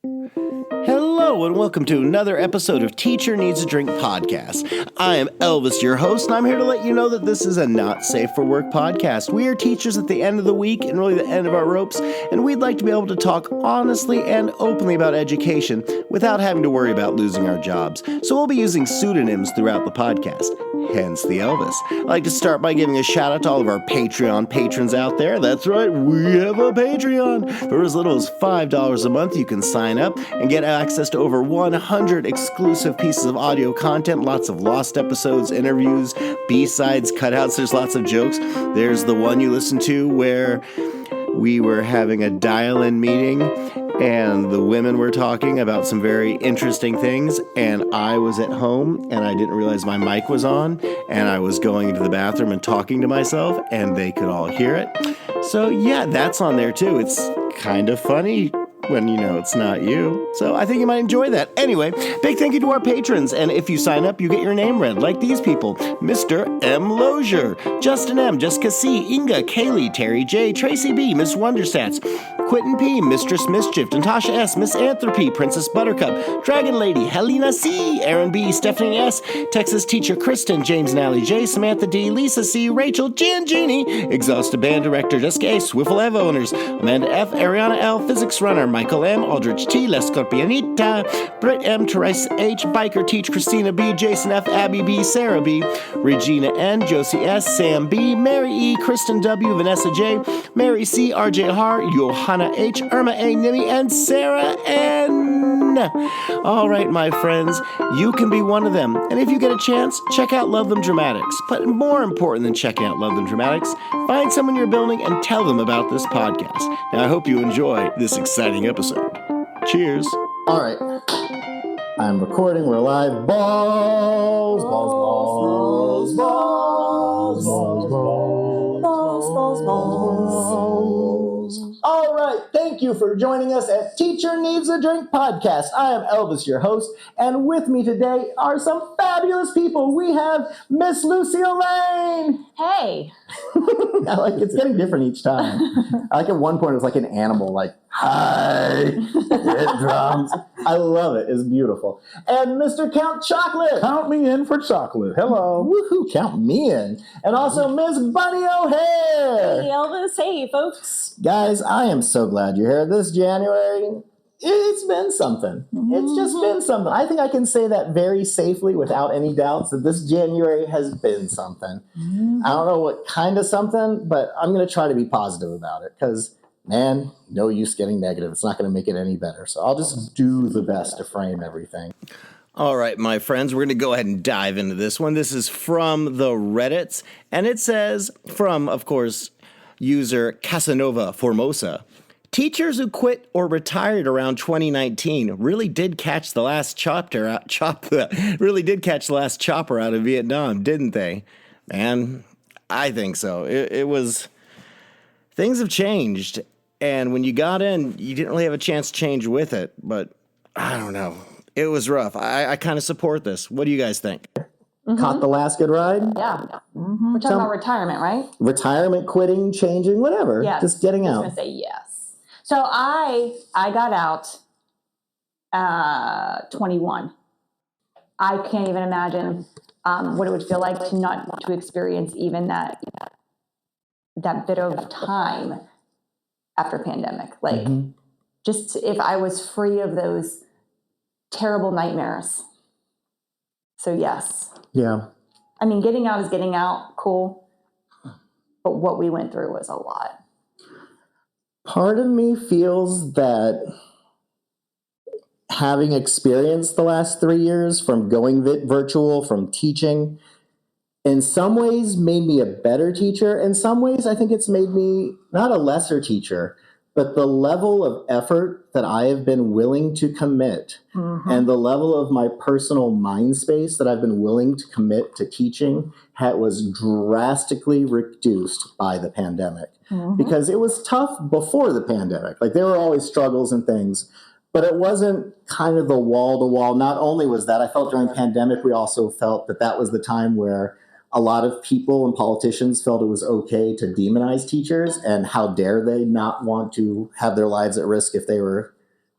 Hello and welcome to another episode of Teacher Needs a Drink podcast. I am Elvis, your host, and I'm here to let you know that this is a not safe for work podcast. We are teachers at the end of the week and really the end of our ropes, and we'd like to be able to talk honestly and openly about education without having to worry about losing our jobs. So we'll be using pseudonyms throughout the podcast, hence the Elvis. I'd like to start by giving a shout out to all of our Patreon patrons out there. That's right, we have a Patreon. For as little as $5 a month, you can sign up and get access to over 100 exclusive pieces of audio content, lots of lost episodes, interviews, B-sides, cutouts. There's lots of jokes. There's the one you listened to where we were having a dial-in meeting and the women were talking about some very interesting things, and I was at home and I didn't realize my mic was on, and I was going into the bathroom and talking to myself, and they could all hear it. So yeah, that's on there too. It's kind of funny when you know it's not you. So I think you might enjoy that. Anyway, big thank you to our patrons. And if you sign up, you get your name read, like these people. Mr. M. Lozier, Justin M., Jessica C., Inga, Kaylee, Terry J., Tracy B., Miss Wonderstats, Quentin P., Mistress Mischief, Natasha S., Miss Anthropy, Princess Buttercup, Dragon Lady, Helena C., Aaron B., Stephanie S., Texas Teacher Kristen, James and Allie J., Samantha D., Lisa C., Rachel, Jan Genie, Exhausted Band Director Jessica A., Swiffle Ev Owners, Amanda F., Ariana L., Physics Runner, Michael M., Aldrich T., La Scorpionita, Britt M., Therese H., Biker Teach, Christina B., Jason F., Abby B., Sarah B., Regina N., Josie S., Sam B., Mary E., Kristen W., Vanessa J., Mary C., RJ Har, Johanna H., Irma A., Nimi, and Sarah N. All right, my friends, you can be one of them. And if you get a chance, check out Love Them Dramatics. But more important than checking out Love Them Dramatics, find someone in your building and tell them about this podcast. Now, I hope you enjoy this exciting episode. Cheers. All right. I'm recording. We're live. Balls, balls, balls, balls, balls, balls, balls, balls, balls. All right. Thank you for joining us at Teacher Needs a Drink podcast. I am Elvis, your host, and with me today are some fabulous people. We have Miss Lucille Lane. Hey. I like it's getting different each time. I like at one point it was like an animal, like hi, hit drums. I love it. It's beautiful. And Mr. Count Chocolate. Count me in for chocolate. Hello. Woohoo! Count me in. And also Miss Bunny O'Hare. Hey, Elvis. Hey, folks. Guys, I am so glad you're here. This January, it's been something. It's just been something. I think I can say that very safely without any doubts that this January has been something. I don't know what kind of something, but I'm going to try to be positive about it because, man, no use getting negative. It's not going to make it any better. So I'll just do the best to frame everything. All right, my friends, we're going to go ahead and dive into this one. This is from the Reddits, and it says from, of course, user Casanova Formosa. Teachers who quit or retired around 2019 really did catch the last chopper out of Vietnam, didn't they? Man, I think so. It was, things have changed, and when you got in, you didn't really have a chance to change with it, but I don't know. It was rough. I kind of support this. What do you guys think? Caught the last good ride? Yeah. We're talking about retirement, right? Retirement, quitting, changing, whatever. Yes. Just getting I out. was going to say yes. So I got out 21. I can't even imagine what it would feel like to experience even that bit of time after pandemic. Like just if I was free of those terrible nightmares. So yes. Yeah. I mean, getting out is getting out, cool. But what we went through was a lot. Part of me feels that having experienced the last 3 years from going virtual, from teaching, in some ways made me a better teacher. In some ways, I think it's made me not a lesser teacher, but the level of effort that I have been willing to commit and the level of my personal mind space that I've been willing to commit to teaching was drastically reduced by the pandemic. Because it was tough before the pandemic. Like there were always struggles and things, but it wasn't kind of the wall to wall. Not only was that, I felt during pandemic, we also felt that was the time where a lot of people and politicians felt it was okay to demonize teachers, and how dare they not want to have their lives at risk if they were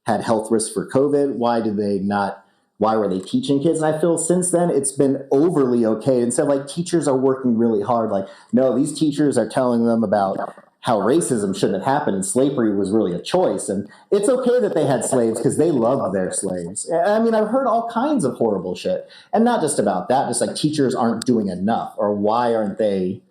had health risks for COVID? Why were they teaching kids? And I feel since then it's been overly okay. Instead of like teachers are working really hard, like, no, these teachers are telling them about how racism shouldn't have happened and slavery was really a choice. And it's okay that they had slaves because they loved their slaves. I mean, I've heard all kinds of horrible shit. And not just about that, just like teachers aren't doing enough, or why aren't they?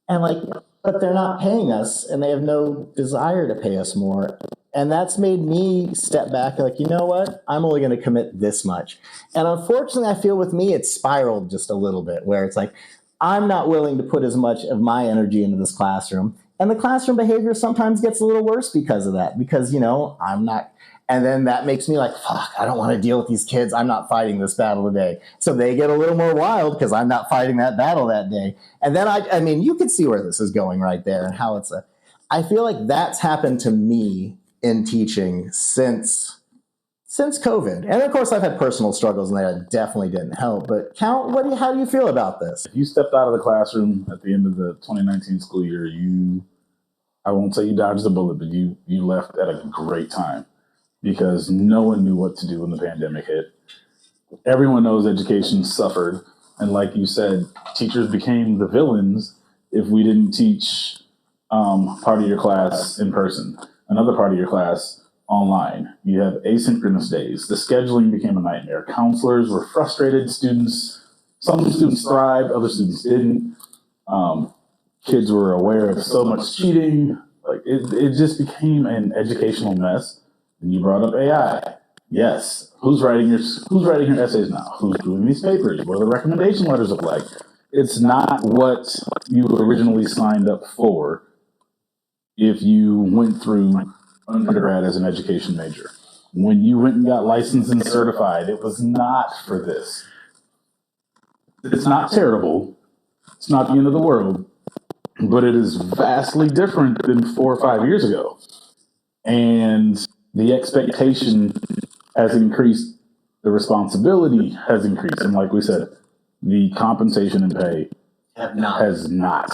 And like, but they're not paying us and they have no desire to pay us more. And that's made me step back like, you know what? I'm only going to commit this much. And unfortunately, I feel with me, it's spiraled just a little bit where it's like, I'm not willing to put as much of my energy into this classroom. And the classroom behavior sometimes gets a little worse because of that, because, I'm not. And then that makes me like, fuck, I don't want to deal with these kids. I'm not fighting this battle today. So they get a little more wild because I'm not fighting that battle that day. And then I mean, you can see where this is going right there and how I feel like that's happened to me in teaching since COVID. And of course I've had personal struggles and that definitely didn't help, but how do you feel about this? If you stepped out of the classroom at the end of the 2019 school year, I won't say you dodged the bullet, but you left at a great time because no one knew what to do when the pandemic hit. Everyone knows education suffered. And like you said, teachers became the villains if we didn't teach part of your class in person, another part of your class online. You have asynchronous days. The scheduling became a nightmare. Counselors were frustrated. Some students thrived, other students didn't. Kids were aware of so much cheating. Like it just became an educational mess. And you brought up AI. Yes. Who's writing your essays now? Who's doing these papers? What do the recommendation letters look like? It's not what you originally signed up for if you went through undergrad as an education major. When you went and got licensed and certified, it was not for this. It's not terrible. It's not the end of the world, but it is vastly different than 4 or 5 years ago. And the expectation has increased, the responsibility has increased. And like we said, the compensation and pay has not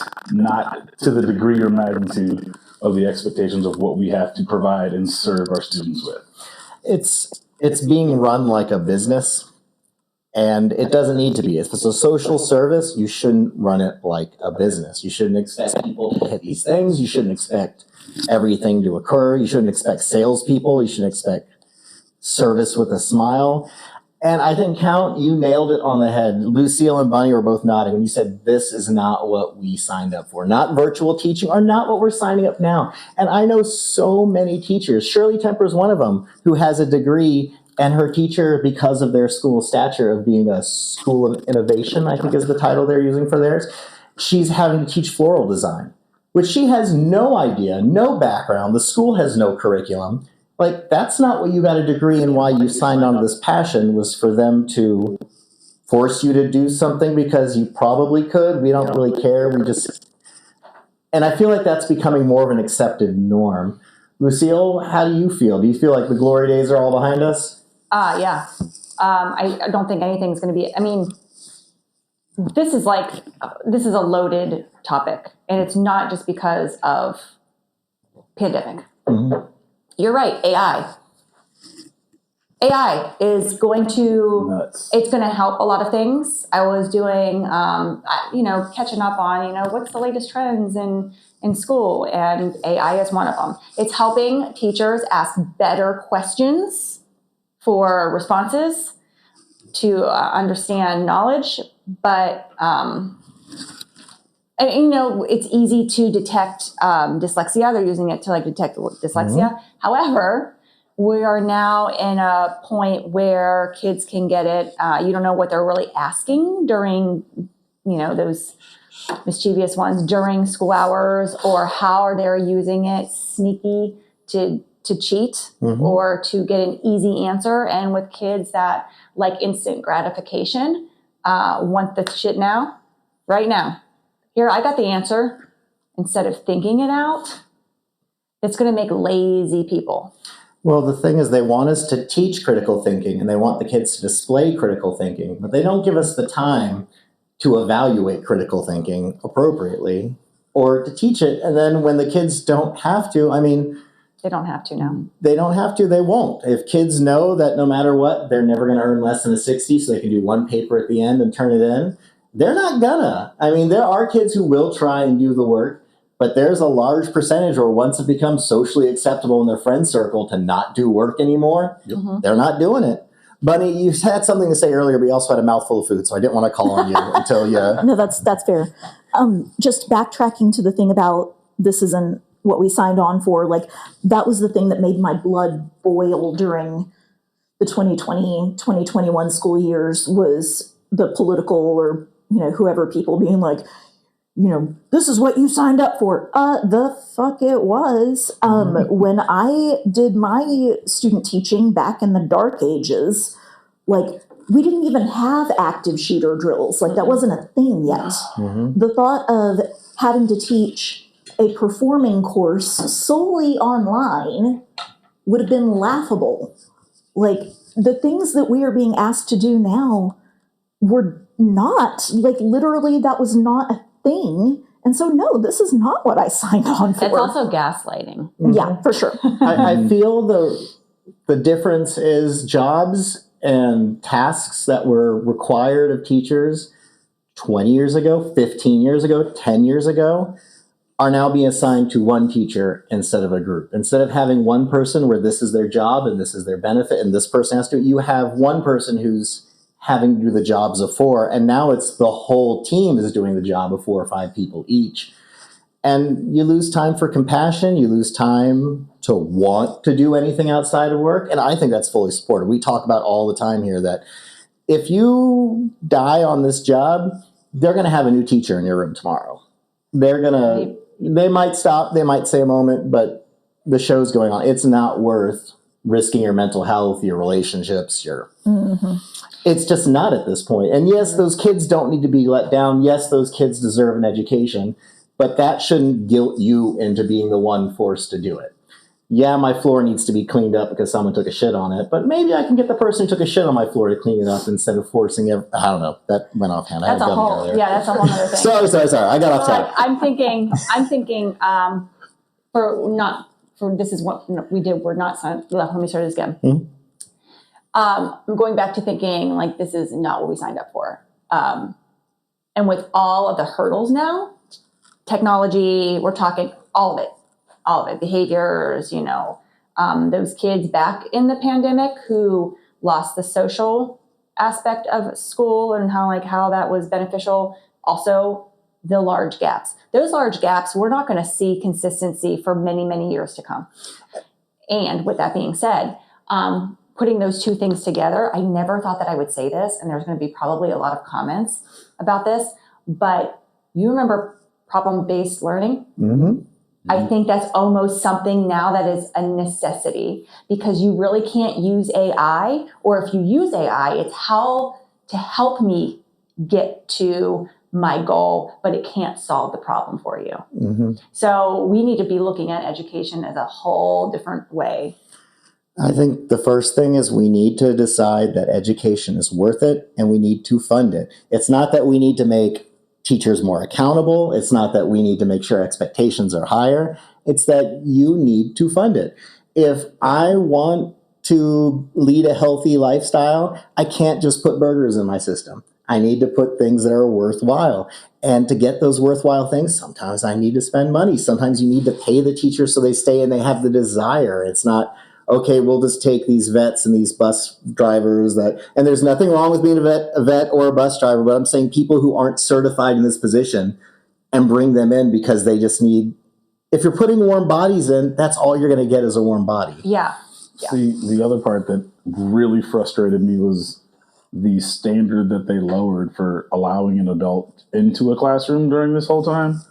to the degree or magnitude of the expectations of what we have to provide and serve our students with. It's being run like a business, and it doesn't need to be. If it's a social service, you shouldn't run it like a business. You shouldn't expect people to hit these things. You shouldn't expect everything to occur. You shouldn't expect salespeople. You shouldn't expect service with a smile. And I think, Count, you nailed it on the head. Lucille and Bunny were both nodding when you said this is not what we signed up for. Not virtual teaching, or not what we're signing up now. And I know so many teachers. Shirley Temper is one of them who has a degree, and her teacher, because of their school stature of being a school of innovation, I think is the title they're using for theirs, she's having to teach floral design, which she has no idea, no background. The school has no curriculum. Like, that's not what you got a degree in. Why you signed on to this passion was for them to force you to do something because you probably could. We don't really care. And I feel like that's becoming more of an accepted norm. Lucille, how do you feel? Do you feel like the glory days are all behind us? Yeah. I don't think anything's going to be, this is a loaded topic, and it's not just because of pandemic. Mm-hmm. You're right. AI is going to, it's going to help a lot of things. I was doing, catching up on, what's the latest trends in school, and AI is one of them. It's helping teachers ask better questions for responses to understand knowledge, but, it's easy to detect dyslexia. They're using it to detect dyslexia. Mm-hmm. However, we are now in a point where kids can get it. You don't know what they're really asking during, those mischievous ones during school hours, or how are they using it sneaky to cheat, mm-hmm. or to get an easy answer. And with kids that like instant gratification, want the shit now, right now. Here, I got the answer. Instead of thinking it out, it's going to make lazy people. Well, the thing is, they want us to teach critical thinking, and they want the kids to display critical thinking, but they don't give us the time to evaluate critical thinking appropriately or to teach it. And then when the kids don't have to, They don't have to now. They don't have to, they won't. If kids know that no matter what, they're never going to earn less than a 60, so they can do one paper at the end and turn it in, they're not gonna. I mean, there are kids who will try and do the work, but there's a large percentage where once it becomes socially acceptable in their friend circle to not do work anymore, they're not doing it. Bunny, you had something to say earlier, but you also had a mouthful of food, so I didn't want to call on you until you... No, that's fair. Just backtracking to the thing about this isn't what we signed on for, like, that was the thing that made my blood boil during the 2020, 2021 school years, was the political or, whoever people being like, this is what you signed up for. The fuck it was. When I did my student teaching back in the dark ages, like, we didn't even have active shooter drills. Like, that wasn't a thing yet. The thought of having to teach a performing course solely online would have been laughable. Like, the things that we are being asked to do now were not, like, literally that was not a thing. And so, no, this is not what I signed on for. It's also gaslighting. Yeah, for sure. I feel the difference is jobs and tasks that were required of teachers 20 years ago, 15 years ago, 10 years ago, are now being assigned to one teacher instead of a group. Instead of having one person where this is their job and this is their benefit and this person has to, you have one person who's having to do the jobs of 4, and now it's the whole team is doing the job of 4 or 5 people each. And you lose time for compassion, you lose time to want to do anything outside of work, and I think that's fully supported. We talk about all the time here that if you die on this job, they're going to have a new teacher in your room tomorrow. They might stop, they might say a moment, but the show's going on. It's not worth risking your mental health, your relationships, It's just not at this point. And yes, those kids don't need to be let down. Yes, those kids deserve an education, but that shouldn't guilt you into being the one forced to do it. Yeah, my floor needs to be cleaned up because someone took a shit on it, but maybe I can get the person who took a shit on my floor to clean it up instead of forcing it. I don't know. That went offhand. That's a whole other thing. Sorry. I got off track. I'm thinking, this is what we did. We're not signed. Let me start this again. I'm going back to thinking, like, this is not what we signed up for. And with all of the hurdles now, technology, we're talking all of it, behaviors, those kids back in the pandemic who lost the social aspect of school and how that was beneficial. Also, the large gaps. Those large gaps, we're not going to see consistency for many, many years to come. And with that being said, putting those two things together, I never thought that I would say this, and there's going to be probably a lot of comments about this, but you remember problem-based learning? I think that's almost something now that is a necessity, because you really can't use AI, or if you use AI, it's how to help me get to my goal, but it can't solve the problem for you. So we need to be looking at education as a whole different way. I think the first thing is we need to decide that education is worth it and we need to fund it. It's not that we need to make teachers more accountable. It's not that we need to make sure expectations are higher. It's that you need to fund it. If I want to lead a healthy lifestyle, I can't just put burgers in my system. I need to put things that are worthwhile. And to get those worthwhile things, sometimes I need to spend money. Sometimes you need to pay the teacher so they stay and they have the desire. It's not, okay, we'll just take these vets and these bus drivers and there's nothing wrong with being a vet or a bus driver, but I'm saying people who aren't certified in this position and bring them in because they just need, if you're putting warm bodies in, that's all you're going to get is a warm body. Yeah. See, the other part that really frustrated me was the standard that they lowered for allowing an adult into a classroom during this whole time.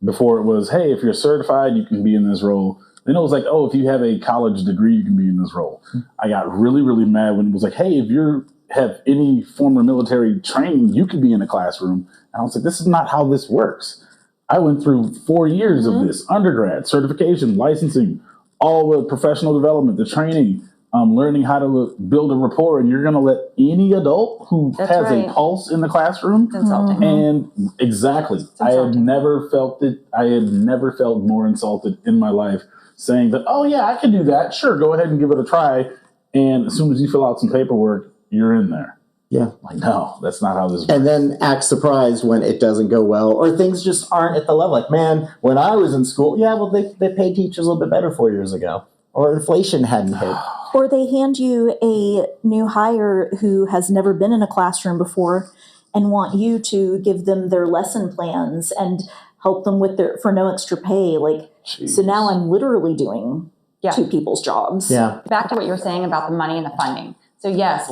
Before it was, hey, if you're certified, you can be in this role. Then it was like, oh, if you have a college degree, you can be in this role. I got really, really mad when it was like, hey, if you have any former military training, you could be in a classroom. And I was like, this is not how this works. I went through 4 years of this, undergrad, certification, licensing, all the professional development, the training, learning how to build a rapport, and you're going to let any adult who has a pulse in the classroom. It's insulting. And exactly. I had never felt more insulted in my life saying that, oh yeah, I can do that. Sure, go ahead and give it a try. And as soon as you fill out some paperwork, you're in there. Yeah. Like, no, that's not how this works. And then act surprised when it doesn't go well or things just aren't at the level. Like, man, when I was in school, yeah, well, they paid teachers a little bit better 4 years ago. Or inflation hadn't hit. Or they hand you a new hire who has never been in a classroom before and want you to give them their lesson plans and help them with for no extra pay. Like, so now I'm literally doing two people's jobs. Yeah. Back to what you were saying about the money and the funding. So yes,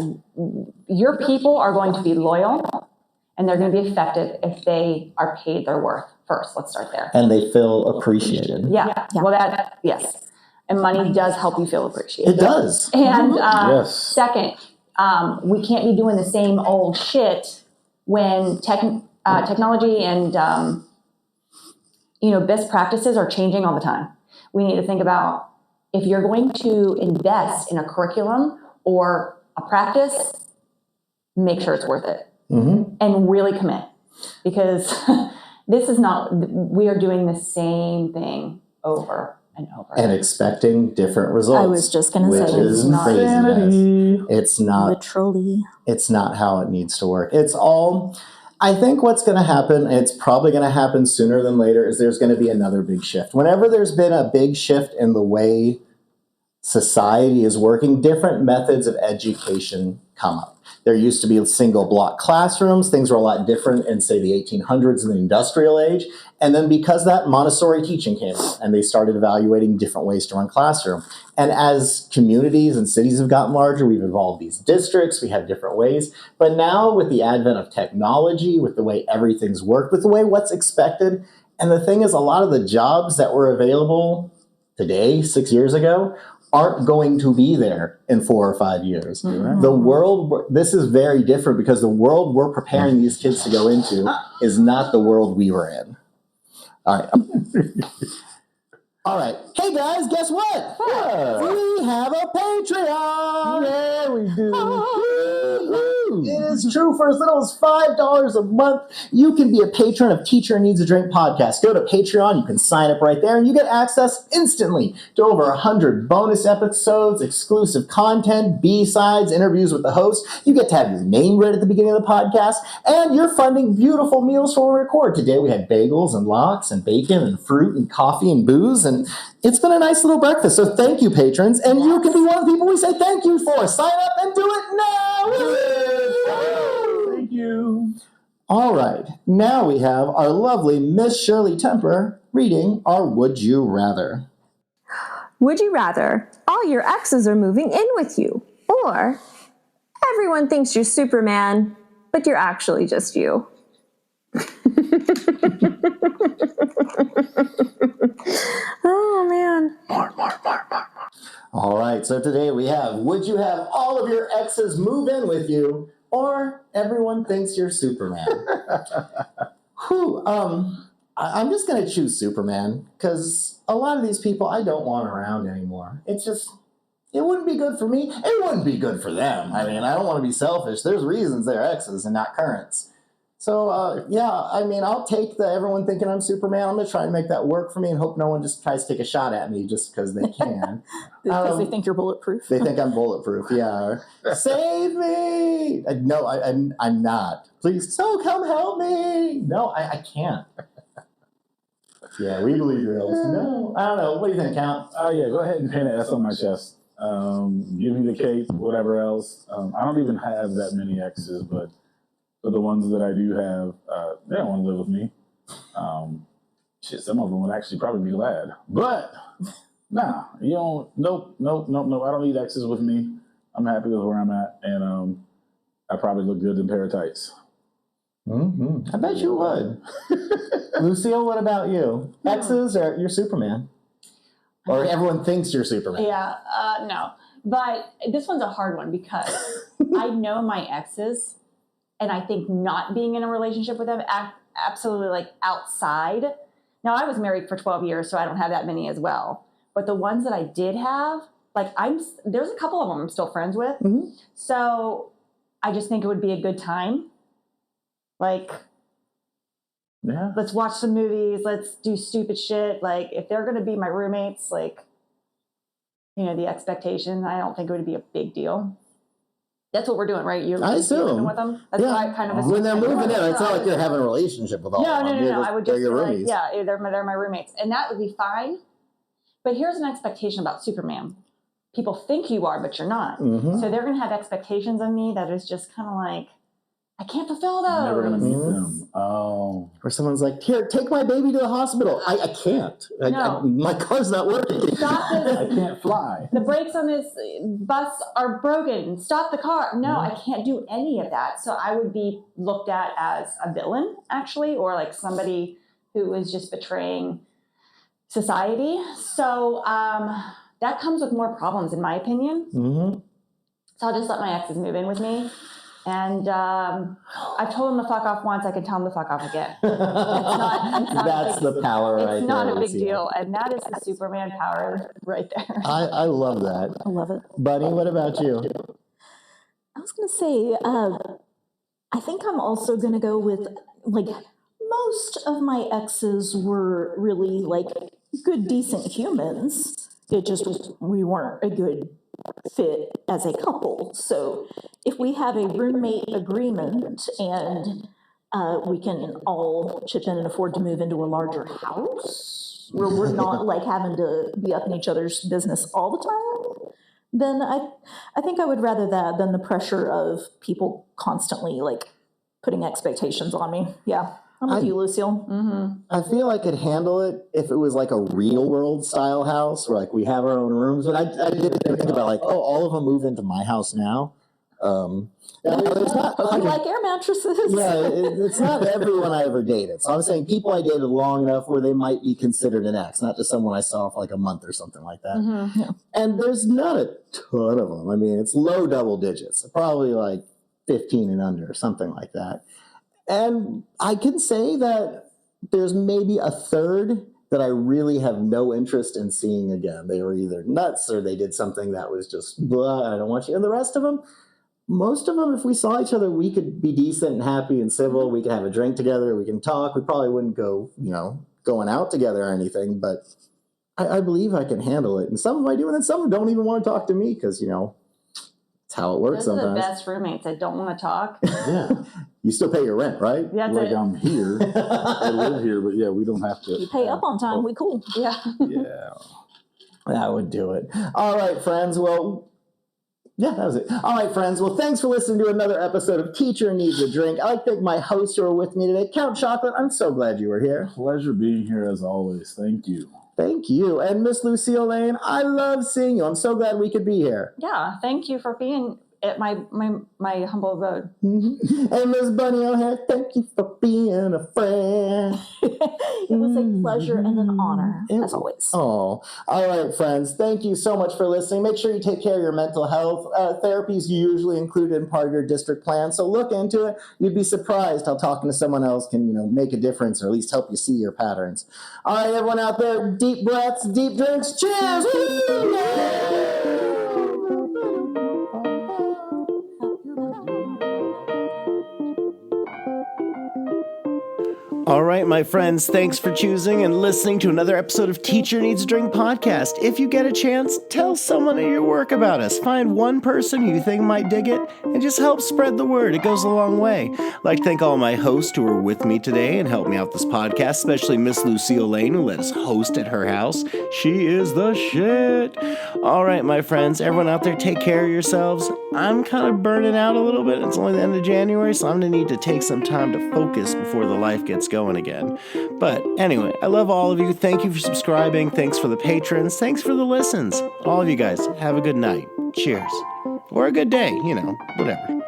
your people are going to be loyal and they're going to be effective if they are paid their worth first. Let's start there. And they feel appreciated. Yeah. Well, yes. And money does help you feel appreciated. It does. And Yes. second, we can't be doing the same old shit when technology and best practices are changing all the time. We need to think about if you're going to invest in a curriculum or a practice, make sure it's worth it and really commit, because this is not. We are doing the same thing over and over. And expecting different results. I was just going to say, which is it's craziness. It's not literally. It's not how it needs to work. It's all. I think what's going to happen, and it's probably going to happen sooner than later, is there's going to be another big shift. Whenever there's been a big shift in the way society is working, different methods of education come up. There used to be single block classrooms. Things were a lot different in, say, the 1800s and the industrial age. And then because that, Montessori teaching came out, and they started evaluating different ways to run classroom. And as communities and cities have gotten larger, we've evolved these districts. We have different ways. But now with the advent of technology, with the way everything's worked, with the way what's expected, and the thing is, a lot of the jobs that were available today, 6 years ago, aren't going to be there in 4 or 5 years. Right. The world, this is very different because the world we're preparing these kids to go into is not the world we were in. All right. All right. Hey guys, guess what? We have a Patreon. Yeah, we do. It is true. For as little as $5 a month, you can be a patron of Teacher Needs a Drink podcast. Go to Patreon. You can sign up right there, and you get access instantly to over 100 bonus episodes, exclusive content, B-sides, interviews with the host. You get to have your name read at the beginning of the podcast, and you're funding beautiful meals for when we record. Today we had bagels and lox and bacon and fruit and coffee and booze, and it's been a nice little breakfast. So thank you, patrons, and you can be one of the people we say thank you for. Sign up and do it now. Thank you. All right, now we have our lovely Miss Shirley Temper reading our Would You Rather. Would you rather all your exes are moving in with you, or everyone thinks you're Superman, but you're actually just you? Oh, man. More. All right, so today we have, would you have all of your exes move in with you, or everyone thinks you're Superman? I'm just going to choose Superman, because a lot of these people I don't want around anymore. It's just, it wouldn't be good for me. It wouldn't be good for them. I mean, I don't want to be selfish. There's reasons they're exes and not currents. So, I'll take the everyone thinking I'm Superman. I'm going to try and make that work for me and hope no one just tries to take a shot at me just because they can. Because they think you're bulletproof. They think I'm bulletproof, yeah. Save me! No, I'm not. Please, so come help me! No, I can't. Yeah, we believe your ills. No, I don't know. What do you think, Count? Oh, yeah, go ahead and paint an S on my chest. Give me the cape, whatever else. I don't even have that many exes, but the ones that I do have, they don't want to live with me. Some of them would actually probably be glad. But, nah, you don't, nope. I don't need exes with me. I'm happy with where I'm at, and I probably look good in a pair of tights. I bet you would. Lucille, what about you? Exes or you're Superman? Or everyone thinks you're Superman? Yeah, no. But this one's a hard one because I know my exes, and I think not being in a relationship with them absolutely like outside. Now, I was married for 12 years, so I don't have that many as well. But the ones that I did have, like there's a couple of them I'm still friends with. Mm-hmm. So I just think it would be a good time. Like, Yeah. let's watch some movies. Let's do stupid shit. Like, if they're going to be my roommates, like, the expectation. I don't think it would be a big deal. That's what we're doing, right? I assume. Living with them. That's Yeah. why I kind of When they're assume- moving in, it's not like you're having a relationship with all of them. No. I would just they're your be roomies. like, yeah, they're my roommates. And that would be fine. But here's an expectation about Superman. People think you are, but you're not. Mm-hmm. So they're going to have expectations of me that is just kind of like, I can't fulfill those. You're never going to meet them. Oh. Or someone's like, here, take my baby to the hospital. I can't. No. My car's not working. Stop I this. can't fly. The brakes on this bus are broken. Stop the car. No, I can't do any of that. So I would be looked at as a villain, actually, or like somebody who is just betraying society. So that comes with more problems, in my opinion. Mm-hmm. So I'll just let my exes move in with me. And I've told them to fuck off once. I can tell them to fuck off again. That's the power right there. It's not a big Lucille. deal. And that is the Superman power right there. I love that. I love it. Bunny, what about you? I was going to say, I think I'm also going to go with, like, most of my exes were really, like, good, decent humans. It just, we weren't a good fit as a couple. So if we have a roommate agreement and we can all chip in and afford to move into a larger house where we're not like having to be up in each other's business all the time, then I think I would rather that than the pressure of people constantly like putting expectations on me. Yeah. I'm with you, Lucille. Mm-hmm. I feel I could handle it if it was like a real world style house where like we have our own rooms. But I did think about like, oh, all of them move into my house now. There's not, Hope you like air mattresses. yeah, it's not everyone I ever dated. So I'm saying people I dated long enough where they might be considered an ex, not just someone I saw for like a month or something like that. Mm-hmm. Yeah. And there's not a ton of them. I mean, it's low double digits, probably like 15 and under, something like that. And I can say that there's maybe a third that I really have no interest in seeing again. They were either nuts or they did something that was just, blah, I don't want you. And the rest of them, most of them, if we saw each other, we could be decent and happy and civil. We could have a drink together. We can talk. We probably wouldn't go, going out together or anything. But I believe I can handle it. And some of them I do, and then some don't even want to talk to me because, it's how it works Those are sometimes. the best roommates that don't want to talk. Yeah. You still pay your rent, right? That's Like it. I'm here. I live here, but yeah, we don't have to. You pay up on time, we cool. Yeah. Yeah. That would do it. All right, friends. Well, yeah, that was it. All right, friends. Well, thanks for listening to another episode of Teacher Needs a Drink. I'd like to thank my hosts who are with me today. Count Chocolate, I'm so glad you were here. Pleasure being here as always. Thank you. Thank you. And Miss Lucille Lane, I love seeing you. I'm so glad we could be here. Yeah. Thank you for being at my humble abode. Mm-hmm. And Miss Bunny O'Hare, thank you for being a friend. It was a pleasure and an honor, as always. Oh, all right, friends. Thank you so much for listening. Make sure you take care of your mental health. Therapy is usually included in part of your district plan, so look into it. You'd be surprised how talking to someone else can, make a difference or at least help you see your patterns. All right, everyone out there, deep breaths, deep drinks. Cheers! Woo! All right, my friends, thanks for choosing and listening to another episode of Teacher Needs a Drink podcast. If you get a chance, tell someone at your work about us. Find one person who you think might dig it and just help spread the word. It goes a long way. I'd like to thank all my hosts who were with me today and helped me out this podcast, especially Miss Lucille Lane, who let us host at her house. She is the shit. All right, my friends, everyone out there, take care of yourselves. I'm kind of burning out a little bit. It's only the end of January, so I'm going to need to take some time to focus before the life gets going again. But anyway, I love all of you. Thank you for subscribing. Thanks for the patrons. Thanks for the listens. All of you guys, have a good night. Cheers. Or a good day, whatever.